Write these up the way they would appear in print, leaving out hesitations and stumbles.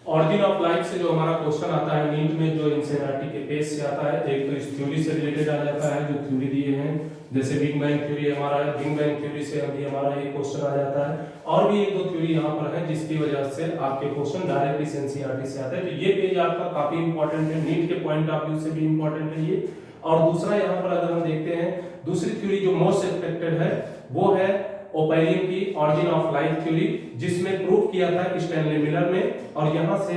Origin of life से जो हमारा क्वेश्चन आता है नीट में, जो एनसीईआरटी के पेज से आता है, एक तो इस थ्योरी से रिलेटेड आ जाता है, जो थ्योरी दिए हैं, जैसे बिग बैंग थ्योरी हमारा है, बिग बैंग थ्योरी से अभी हमारा एक क्वेश्चन आ जाता है, और भी एक दो थ्योरी यहाँ पर है जिसकी वजह से आपके क्वेश्चन डायरेक्टली एनसीईआरटी से आते हैं। तो ये पेज आपका काफी इंपॉर्टेंट है, नीट के पॉइंट ऑफ व्यू से भी इंपॉर्टेंट है ये। और दूसरा यहाँ पर अगर हम देखते हैं, दूसरी थ्योरी जो मोस्ट एक्सपेक्टेड है वो है ओपेलियन की ऑरिजिन ऑफ लाइफ थ्योरी, जिसमें प्रूव किया था स्टैनली मिलर ने। और यहाँ से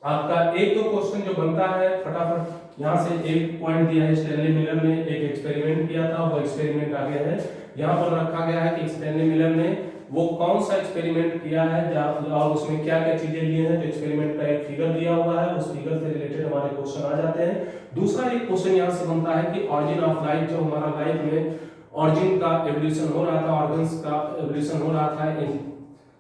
आपका एक दो क्वेश्चन जो बनता है फटाफट, यहाँ से एक पॉइंट दिया है, स्टैनली मिलर ने एक एक्सपेरिमेंट किया था, वो एक्सपेरिमेंट आगे है, यहाँ पर रखा गया है कि स्टैनली मिलर ने वो कौन सा एक्सपेरिमेंट किया है और उसमें क्या क्या चीजें लिए हैं। तो एक्सपेरिमेंट का एक फिगर दिया हुआ है, उस फिगर से रिलेटेड हमारे क्वेश्चन आ जाते हैं। दूसरा एक क्वेश्चन यहाँ से बनता है कि ऑरिजिन ऑफ लाइफ, जो हमारा लाइफ में ऑरिजिन का एवोल्यूशन हो रहा था, ऑर्गन्स का एवोल्यूशन हो रहा था,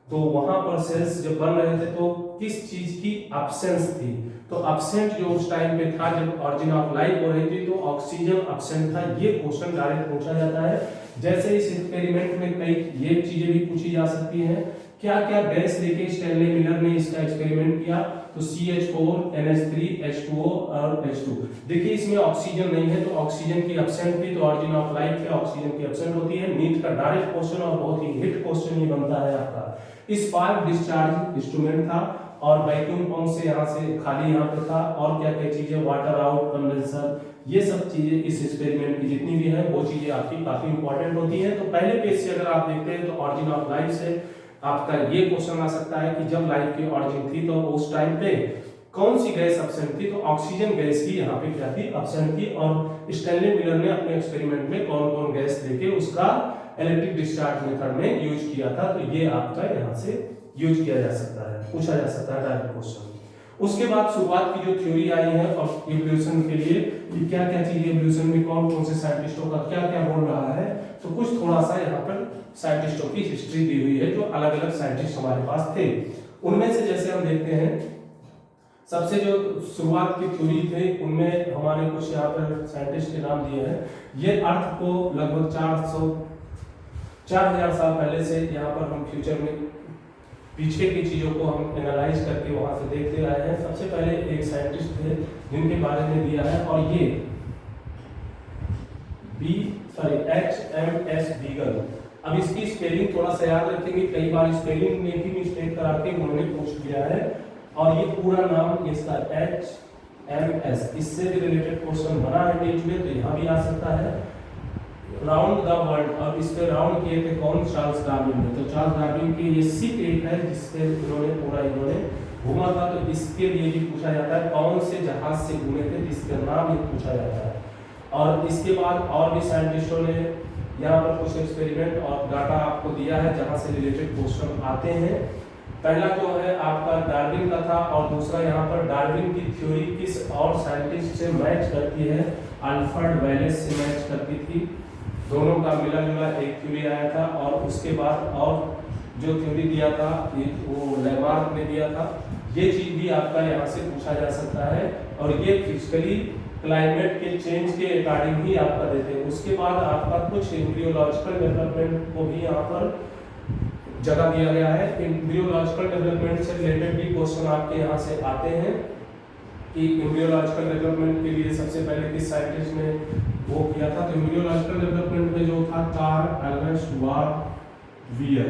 तो वहां पर सेल्स जब बन रहे थे तो किस चीज की एब्सेंस थी। तो एब्सेंट जो उस टाइम पे था जब ऑरिजिन ऑफ लाइफ हो रही थी, तो ऑक्सीजन एब्सेंट था। ये क्वेश्चन डायरेक्ट पूछा जाता है। जैसे इस एक्सपेरिमेंट में कई ये चीजें भी पूछी जा सकती हैं, क्या क्या गैस लेके स्टैनली मिलर ने इसका एक्सपेरिमेंट किया। तो CH4, NH3, H2O और H2। देखिए इसमें ऑक्सीजन नहीं है, तो ऑक्सीजन की एब्सेंट थी, तो ऑरिजिन ऑफ लाइफ पे ऑक्सीजन की एब्सेंट होती है। नीट का डायरेक्ट क्वेश्चन और बहुत ही हिट क्वेश्चन ये बनता है आपका। स्पार्क डिस्चार्ज इंस्ट्रूमेंट था और वैक्यूम पंप से यहाँ से खाली यहाँ पे था, और क्या क्या चीजें, वाटर आउट, कंडेंसर, ये सब चीजें इस एक्सपेरिमेंट की जितनी भी है वो चीजें आपकी काफी इंपॉर्टेंट होती है। तो पहले पेज से अगर आप देखते हैं तो ऑरिजिन ऑफ लाइफ से आपका ये क्वेश्चन आ सकता है कि जब लाइफ की ऑरिजिन थी तो उस टाइम पे कौन सी गैस एब्सेंट थी। तो ऑक्सीजन गैस ही यहाँ पे क्या थी, एब्सेंट थी। और स्टैनली मिलर ने अपने एक्सपेरिमेंट में कौन कौन गैस लेके उसका इलेक्ट्रिक डिस्चार्ज मेथड में यूज किया था। तो ये आपका यहाँ से यूज किया जा सकता है, पूछा जा सकता है डायरेक्ट क्वेश्चन। उसके बाद शुरुआत की जो थ्योरी आई है और इवोल्यूशन के लिए कि क्या क्या चीज इवोल्यूशन में कौन कौन से साइंटिस्टों का क्या क्या रोल रहा है, तो कुछ थोड़ा सा यहाँ पर साइंटिस्टों की हिस्ट्री दी हुई है, जो अलग अलग साइंटिस्ट हमारे पास थे। उनमें से जैसे हम देखते हैं, सबसे जो शुरुआत की थ्योरी थे उनमें हमारे कुछ यहाँ पर साइंटिस्ट के नाम दिए हैं। ये अर्थ को लगभग 4000 साल पहले से यहाँ पर हम फ्यूचर में पीछे की चीजों को हम एनालाइज करके वहां से देखते आए हैं। सबसे पहले एक साइंटिस्ट थे जिनके बारे में दिया है, और ये HMS बीगल। अब इसकी स्पेलिंग थोड़ा सा याद रखेंगे, कई बार स्पेलिंग में भी मिस्टेक करा के उन्होंने पूछ दिया है। और ये पूरा नाम इसका HMS, इससे भी रिलेटेड क्वेश्चन बना है नीट में, तो यहाँ भी आ सकता है। राउंड द वर्ल्ड, अब इस पे राउंड किए थे कौन, चार्ल्स डार्विन ने। तो चार्ल्स डार्विन की ये सिप एक है जिससे इन्होंने घूमा था। तो इसके लिए भी पूछा जाता है कौन से जहाज से घूमे थे, जिसका नाम ये पूछा जाता है। और इसके बाद और भी साइंटिस्टों ने यहाँ पर कुछ एक्सपेरिमेंट और डाटा आपको दिया है जहाँ से रिलेटेड क्वेश्चन आते हैं। पहला जो है आपका डार्विन का था, और दूसरा यहाँ पर डार्विन की थ्योरी किस और साइंटिस्ट से मैच करती है, अल्फ्रेड वेलेस से मैच करती थी। दोनों का मिला जुला एक थ्योरी आया था। और उसके बाद और जो थ्योरी दिया था वो लेमार्क ने दिया था। ये चीज भी आपका यहाँ से पूछा जा सकता है, और ये फिजिकली क्लाइमेट के चेंज के अकॉर्डिंग ही आपका देते हैं। उसके बाद आपका कुछ एम्ब्रियोलॉजिकल डेवलपमेंट को भी यहाँ पर जगह दिया गया है। एम्ब्रियोलॉजिकल डेवलपमेंट से रिलेटेड भी क्वेश्चन आपके यहाँ से आते हैं कि एम्ब्रियोलॉजिकल डेवलपमेंट के लिए सबसे पहले किस साइंटिस्ट ने वो किया था। तो एम्ब्रियोलॉजिकल डेवलपमेंट में जो था कार्ल अगस्ट वावियर,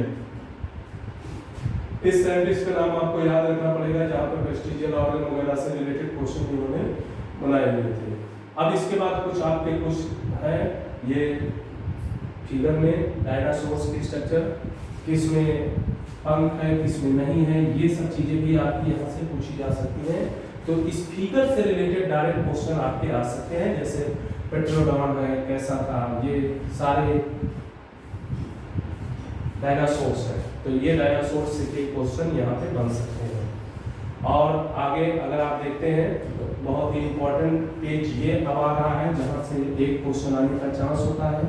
इस साइंटिस्ट का नाम आपको याद रखना पड़ेगा, जहाँ पर वेस्टिजियल ऑर्गन वगैरह से रिलेटेड क्वेश्चन इन्होंने बनाए हुए थे। अब इसके बाद कुछ आपके कुछ है ये फिगर में डायनासोर्स की स्ट्रक्चर, किस में पंख है किस में नहीं है, ये सब चीजें भी आपकी यहाँ से पूछी जा सकती हैं। तो इस फिगर से रिलेटेड डायरेक्ट क्वेश्चन आपके आ सकते हैं, जैसे पेट्रोडॉन है कैसा था, ये सारे डायनासोर्स है। तो ये डायनासोर्स से क्वेश्चन यहाँ पे बन सकते हैं। और आगे अगर आप देखते हैं तो बहुत ही इंपॉर्टेंट पेज ये अब आ रहा है, जहाँ से एक क्वेश्चन आने का चांस होता है।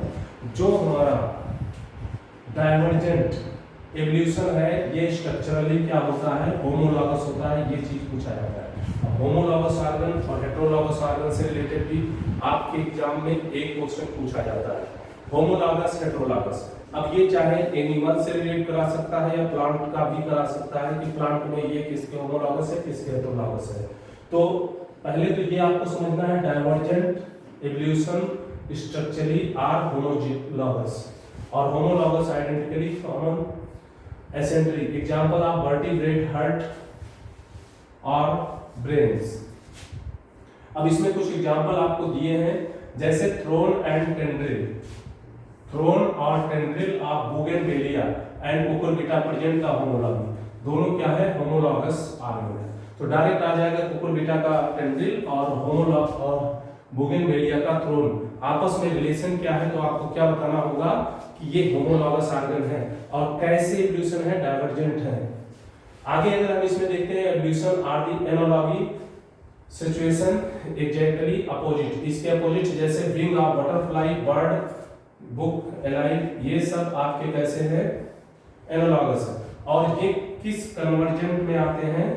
जो हमारा डाइवर्जेंट एवोल्यूशन है, ये स्ट्रक्चरली क्या होता है, होमोलॉगस होता है, ये चीज पूछा जाता है। होमोलॉगस ऑर्गन और हेटेरोलॉगस ऑर्गन से रिलेटेड भी आपके एग्जाम में एक क्वेश्चन पूछा जाता है, होमोलॉगस हेटेरोलॉगस। अब ये चाहे एनिमल से रिलेट करा सकता है या प्लांट का भी करा सकता है कि प्लांट में ये किसके होमोलॉगस है, किसके हेटेरोलॉगस है। तो पहले तो ये आपको समझना है divergent evolution structurally are homologous और homologous identically common eccentric. Example of vertebrate heart और ब्रेन्स। अब इसमें कुछ एग्जांपल आपको दिए हैं जैसे थ्रोन एंड टेंड्रिल, थ्रोन और tendril of bougainvillea and cucurbita present का होमोलॉगी, दोनों क्या है होमोलॉगस आर्गन है। तो डायरेक्ट आ जाएगा कुकुरबिटा का टेंड्रिल और होमोलॉग और बोगेनवेलिया का थ्रोन, आपस में रिलेशन क्या है तो आपको क्या बताना होगा कि ये होमोलॉगस आर्गन है और कैसे एवोल्यूशन है, डाइवर्जेंट है। आगे अगर हम इसमें देखते हैं evolution are the analogy situation exactly opposite, इसके अपोजिट जैसे wing of butterfly, bird, book, alive, ये सब आपके कैसे हैं एनालॉगस है। और ये किस कन्वर्जेंट में आते हैं,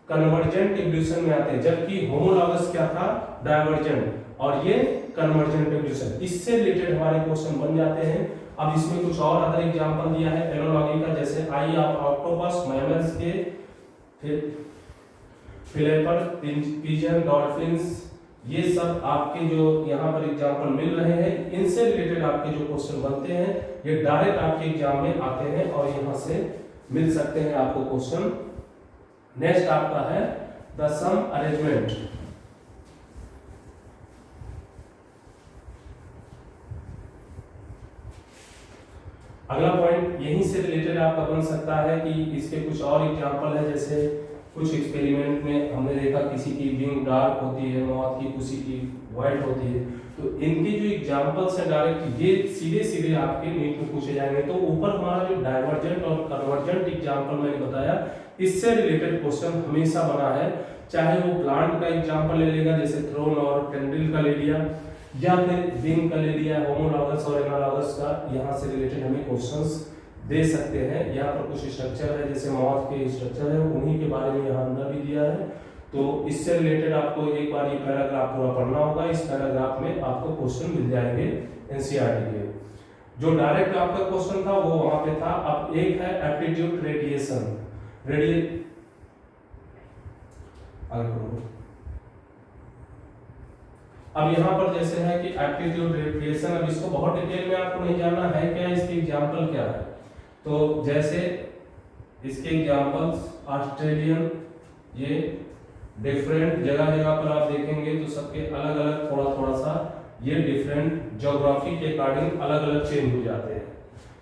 कन्वर्जेंट एवोल्यूशन में आते हैं, जबकि होमोलॉगस क्या था डाइवर्जेंट और ये कन्वर्जेंट एवोल्यूशन। इससे रिलेटेड हमारे क्वेश्चन बन जाते हैं। अब इसमें कुछ और अदर एग्जांपल दिया है एनालॉगी का, जैसे आई ऑफ ऑक्टोपस, मैमल्स के, फिर फिलेपर, पिजन, डॉल्फिन्स, ये सब आपके जो यहाँ पर एग्जांपल मिल रहे हैं, इनसे रिलेटेड आपके जो क्वेश्चन बनते हैं ये डायरेक्ट आपके एग्जाम में आते हैं और यहाँ से मिल सकते हैं आपको क्वेश्चन। नेक्स्ट आपका है द सम अरेंजमेंट। अगला पॉइंट यहीं से रिलेटेड आपका बन सकता है कि इसके कुछ और एग्जांपल है, जैसे कुछ एक्सपेरिमेंट में हमने देखा किसी की विंग डार्क होती है मौत की, किसी की व्हाइट होती है, तो इनके जो एग्जांपल्स है डायरेक्ट ये सीधे सीधे आपके नीट में पूछे जाएंगे। तो ऊपर हमारा जो डाइवर्जेंट और कन्वर्जेंट एग्जांपल मैंने बताया, इससे रिलेटेड क्वेश्चन हमेशा बना है, चाहे वो प्लांट का एग्जांपल ले लेगा जैसे थ्रोन और टेंड्रिल का ले लिया, या फिर विंग का ले लिया, होमोलॉगस और एनालॉगस का, यहाँ से रिलेटेड हमें क्वेश्चंस दे सकते हैं। यहाँ पर कुछ स्ट्रक्चर है जैसे मॉथ के स्ट्रक्चर है, उन्हीं के बारे में यहाँ अंदर भी दिया है। तो इससे रिलेटेड आपको एक बार ये पैराग्राफ पूरा पढ़ना होगा, इस पैराग्राफ में आपको क्वेश्चन मिल जाएंगे एनसीईआरटी के। जो डायरेक्ट आपका क्वेश्चन था वो वहां पे था। अब एक है एप्टीट्यूड रेडिएशन, अब यहाँ पर जैसे है कि एप्टीट्यूड रेडिएशन, अब इसको बहुत डिटेल में आपको नहीं जानना है क्या, इसके एग्जांपल क्या है। तो जैसे इसके एग्जांपल्स ऑस्ट्रेलियन, ये डिफरेंट जगह जगह पर आप देखेंगे तो सबके अलग अलग थोड़ा थोड़ा सा ये डिफरेंट ज्योग्राफी के अकॉर्डिंग अलग अलग चेंज हो जाते हैं।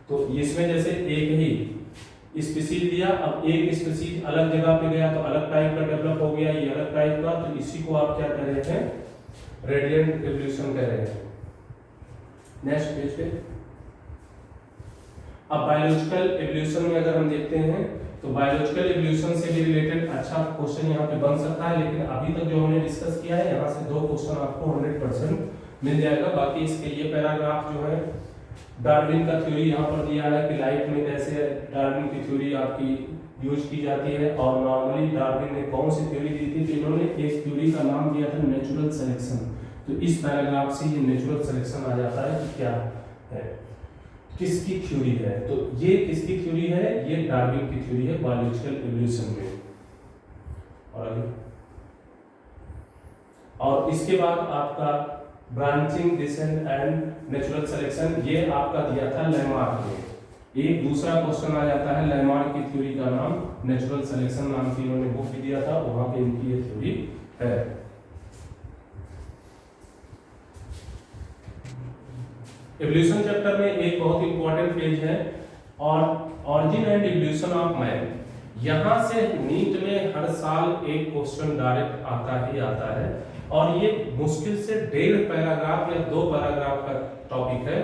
तो इसमें जैसे एक ही स्पीसीज दिया, अब एक स्पीसीज अलग जगह पे गया तो अलग टाइप का डेवलप हो गया, ये अलग टाइप का, तो इसी को आप क्या कह रहे हैं रेडिएंट एवोल्यूशन कह रहे हैं। नेक्स्ट पेज पे अब बायोलॉजिकल एवोल्यूशन में अगर हम देखते हैं तो बायोलॉजिकल एवोल्यूशन से भी रिलेटेड अच्छा क्वेश्चन यहाँ पे बन सकता है, लेकिन अभी तक जो हमने डिस्कस किया है यहाँ से 2 क्वेश्चन आपको 100% मिल जाएगा। बाकी इसके ये पैराग्राफ जो है डार्विन का थ्योरी यहाँ पर दिया है कि लाइफ में कैसे डार्विन की थ्योरी आपकी यूज की जाती है, और नॉर्मली डार्विन ने कौन सी थ्योरी दी थी, तो इन्होंने एक थ्योरी का नाम दिया था नेचुरल सिलेक्शन। तो इस पैराग्राफ से ये नेचुरल सिलेक्शन आ जाता है कि क्या है, किसकी थ्योरी है। तो ये किसकी थ्योरी है, ये डार्विन की थ्योरी है बायोलॉजिकल एवोल्यूशन में। और इसके बाद आपका branching, descent and natural selection, ये आपका दिया था लैमार्क ने। एक दूसरा क्वेश्चन आ जाता है लैमार्क की थ्योरी का नाम नेचुरल सिलेक्शन नाम की इन्होंने बुक भी दिया था, वहां पे इनकी ये थ्योरी है। एवोल्यूशन चैप्टर में एक बहुत इंपॉर्टेंट पेज है और origin and evolution of man. यहां से नीट में हर साल एक क्वेश्चन डायरेक्ट आता ही आता है, और ये मुश्किल से 1.5 पैराग्राफ या 2 पैराग्राफ का टॉपिक है।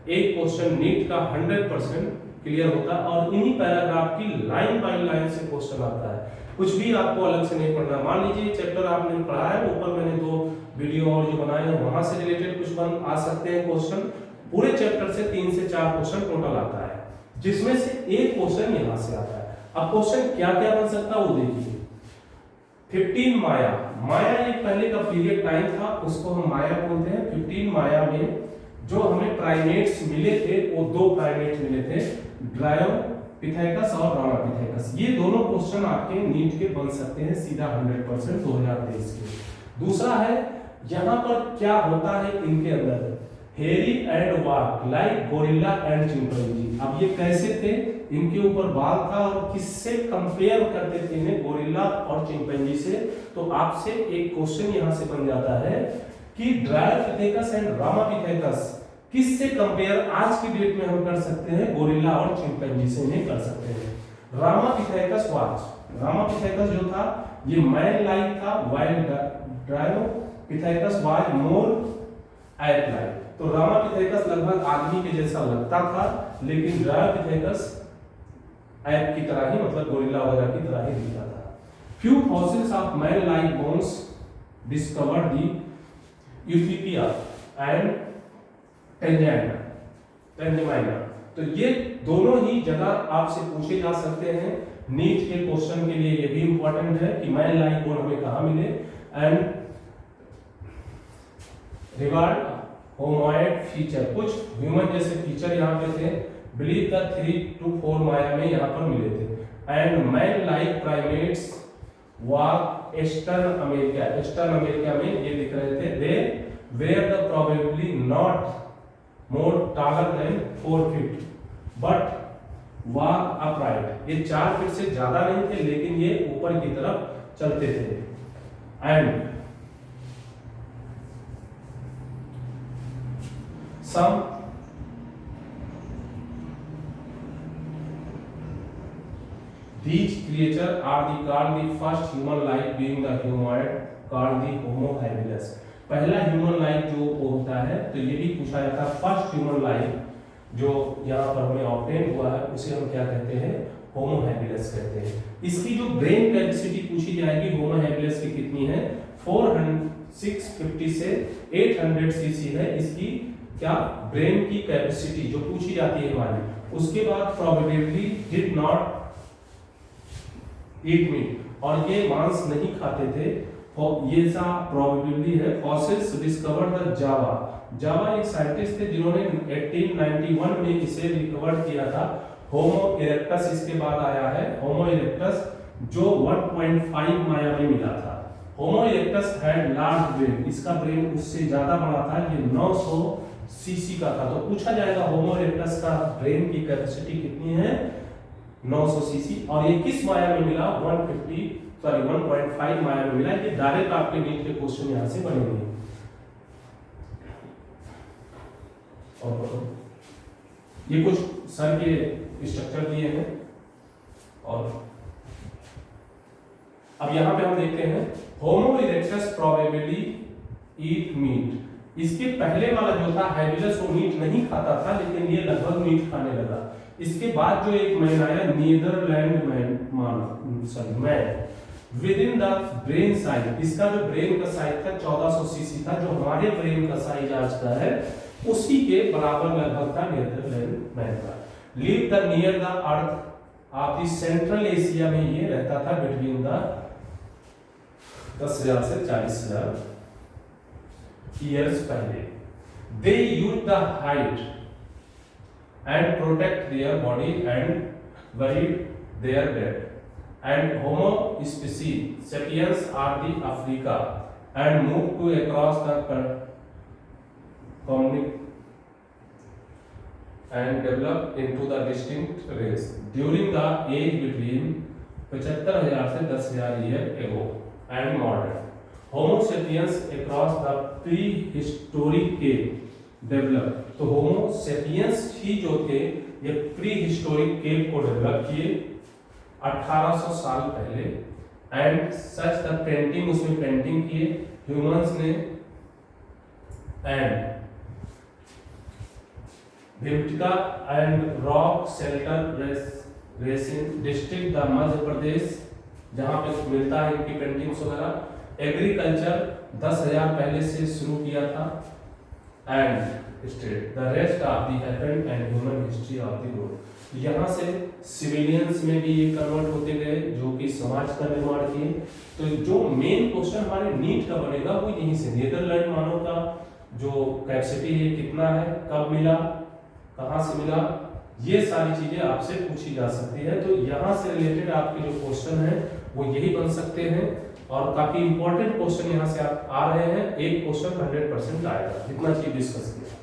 एक क्वेश्चन नीट का 100% क्लियर होता है और इन्हीं पैराग्राफ की लाइन बाय लाइन से क्वेश्चन आता है, कुछ भी आपको अलग से नहीं पढ़ना। मान लीजिए चैप्टर आपने पढ़ा है, ऊपर मैंने 2 वीडियो और जो बनाए हैं वहां से रिलेटेड कुछ बन आ सकते हैं क्वेश्चन। पूरे चैप्टर से 3 से 4 क्वेश्चन टोटल आता है, जिसमें से एक क्वेश्चन यहां से आता है। अब क्वेश्चन क्या क्या बन सकता है वो देखिए। 15 माया, माया एक पहले का पीरियड टाइम था, उसको हम माया बोलते हैं। 15 माया में जो हमें प्राइमेट्स मिले थे वो दो प्राइमेट्स मिले थे, ड्रायोपिथेकस और रामापिथेकस। ये दोनों क्वेश्चन आपके नीट के बन सकते हैं सीधा 100% 2023 के। दूसरा है यहाँ पर क्या होता है इनके अंदर, हेरी and walk like gorilla and chimpanzee. अब ये कैसे थे, इनके ऊपर बाल था और किससे कंपेयर करते थे इन्हें, गोरिल्ला और चिंपैंजी से। तो आपसे एक क्वेश्चन यहाँ से बन जाता है कि ड्रायोपिथेकस एंड रामापिथेकस किससे कंपेयर आज की डेट में हम कर सकते हैं, गोरिल्ला और चिंपैंजी से इन्हें कर सकते हैं। रामापिथेकस वाज, रामापिथेकस जो था ये मैन लाइक था, while Dryopithecus was more ape like. तो रामापिथेकस लगभग आदमी के जैसा लगता था, लेकिन ड्रायोपिथेकस एप की तरह ही, मतलब गोरिल्ला वगैरह की तरह ही दिखता था। Few fossils of man like bones discovered the Ethiopia and Tanzania. तो ये दोनों ही जगह आपसे पूछे जा सकते हैं नीट के क्वेश्चन के लिए। ये भी इंपॉर्टेंट है कि मैन लाइक बोन हमें कहाँ मिले, एंड रिगार्ड होमोइड फीचर, कुछ ह्यूमन जैसे फीचर यहाँ पे थे, बिलीव द 3 to 4 माया में यहाँ पर मिले थे। And man like primates walk eastern America, eastern America में ये दिख रहे थे। They were the probably not more taller than 4 feet but walk upright. ये 4 फीट से ज्यादा नहीं थे, लेकिन ये ऊपर की तरफ चलते थे। And some these creatures are called the first human like being the humanoid called the Homo habilis। पहला ह्यूमन लाइक जो होता है, तो ये भी पूछा जाता है फर्स्ट ह्यूमन लाइक जो यहाँ पर हमें ऑब्टेन हुआ है उसे हम क्या कहते हैं, होमो हैबिलिस कहते हैं। इसकी जो ब्रेन कैपेसिटी पूछी जाएगी होमो हैबिलिस की कितनी है, 650 से 800 सीसी है इसकी क्या ब्रेन की कैपेसिटी जो पूछी जाती है हमारी। उसके बाद probably did not eat meat, और ये मांस नहीं खाते थे, ये सा प्रोबेबली है। फॉसिल्स डिस्कवर्ड द जावा, जावा एक साइंटिस्ट थे जिन्होंने 1891 में इसे रिकवर किया था। होमो इरेक्टस इसके बाद आया है, होमो इरेक्टस जो 1.5 माया में मिला था। होमो इरेक्टस हैड लार्ज ब्रेन, इसका ब्रेन उससे ज्यादा बड़ा था, ये 900 सीसी का था। तो पूछा जाएगा होमो इरेक्टस का ब्रेन की कैपेसिटी कितनी है, 900 सीसी, और ये किस माया में मिला, 1.5 माया में मिला। ये डायरेक्ट आपके नीट के क्वेश्चन यहां से बनेंगे। और ये कुछ सर के स्ट्रक्चर दिए हैं, और अब यहां पे हम देखते हैं होमो इरेक्टस प्रोबेबली ईट मीट। इसके पहले वाला जो था हैबिलिस वो मीट नहीं खाता था, लेकिन ये लगभग मीट खाने लगा। इसके बाद जो एक मैन आया Neanderthal man with in the brain size, इसका जो ब्रेन का साइज था 1400 सीसी था, जो हमारे ब्रेन का साइज आज का है उसी के बराबर लगभग था नीदरलैंड मैन का। Live the near the earth of the central Asia में ये रहता था बिटवीन द 10,000 से 40,000 ईयर्स पहले। They use the height and protect their body and buried their dead. And homo species sapiens are the Africa and move to across the community and develop into the distinct race during the age between 75,000 से 10,000 year ago and modern Homo sapiens across the prehistoric age develop। तो Homo sapiens ही जो थे ये prehistoric cave को develop किए 1800 साल पहले, and such the painting उसमें पेंटिंग किए humans ने, and Bhimbetka and rock shelter Raisen district the Madhya Pradesh जहां पे मिलता है इनकी पेंटिंग्स वगैरह। एग्रीकल्चर 10,000 पहले से शुरू किया था, and state the rest of the happened and human history of the world. यहाँ से सिविलियंस में भी ये कन्वर्ट होते गए जो कि समाज का निर्माण किए। तो जो मेन क्वेश्चन हमारे नीट का बनेगा वो यहीं से, नीदरलैंड मानव का जो कैपेसिटी है कितना है, कब मिला, कहाँ से मिला, ये सारी चीजें आपसे पूछी जा सकती है। तो यहाँ से रिलेटेड आपके जो क्वेश्चन है वो यही बन सकते हैं और काफी इंपॉर्टेंट क्वेश्चन यहाँ से आप आ रहे हैं। एक क्वेश्चन 100% आएगा, जितना चीज डिस्कस किया।